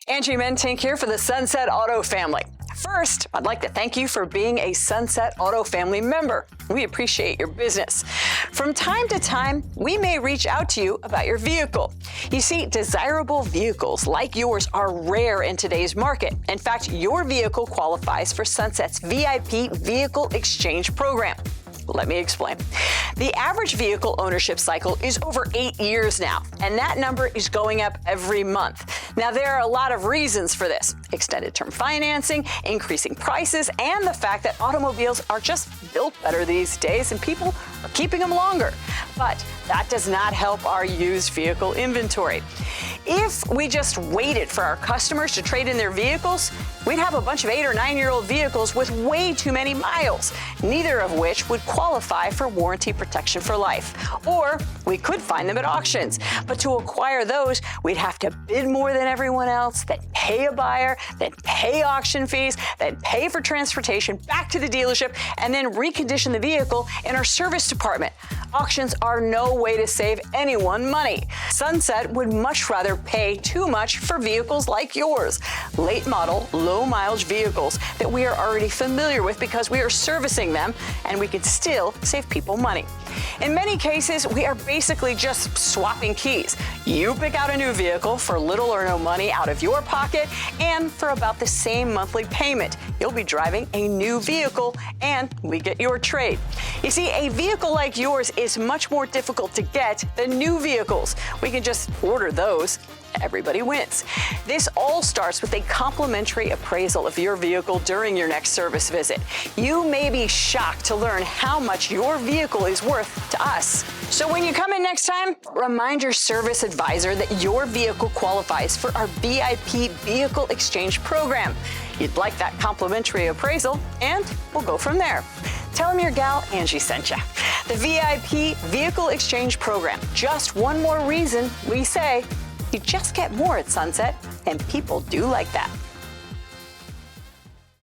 Angie Mentink here for the Sunset Auto family. First, I'd like to thank you for being a Sunset Auto family member. We appreciate your business. From time to time, we may reach out to you about your vehicle. You see, desirable vehicles like yours are rare in today's market. In fact, your vehicle qualifies for Sunset's VIP Vehicle Exchange Program. Let me explain. The average vehicle ownership cycle is over 8 years now, and that number is going up every month. Now, there are a lot of reasons for this: extended term financing, increasing prices, and the fact that automobiles are just built better these days and people are keeping them longer. But that does not help our used vehicle inventory. If we just waited for our customers to trade in their vehicles, we'd have a bunch of 8 or 9-year-old vehicles with way too many miles, neither of which would qualify for warranty protection for life. Or we could find them at auctions, but to acquire those, we'd have to bid more than everyone else, then pay a buyer, then pay auction fees, then pay for transportation back to the dealership, and then recondition the vehicle in our service department. Auctions are no way to save anyone money. Sunset would much rather pay too much for vehicles like yours, late model, low mileage vehicles that we are already familiar with because we are servicing them, and we can still save people money. In many cases, we are basically just swapping keys. You pick out a new vehicle for little or no money out of your pocket, and for about the same monthly payment. You'll be driving a new vehicle, and we get your trade. You see, a vehicle like yours is much more difficult to get than new vehicles. We can just order those. Everybody wins. This all starts with a complimentary appraisal of your vehicle during your next service visit. You may be shocked to learn how much your vehicle is worth to us. So when you come in next time, remind your service advisor that your vehicle qualifies for our VIP Vehicle Exchange Program. You'd like that complimentary appraisal, and we'll go from there. Tell them your gal Angie sent you. The VIP Vehicle Exchange Program. Just one more reason we say you just get more at Sunset, and people do like that.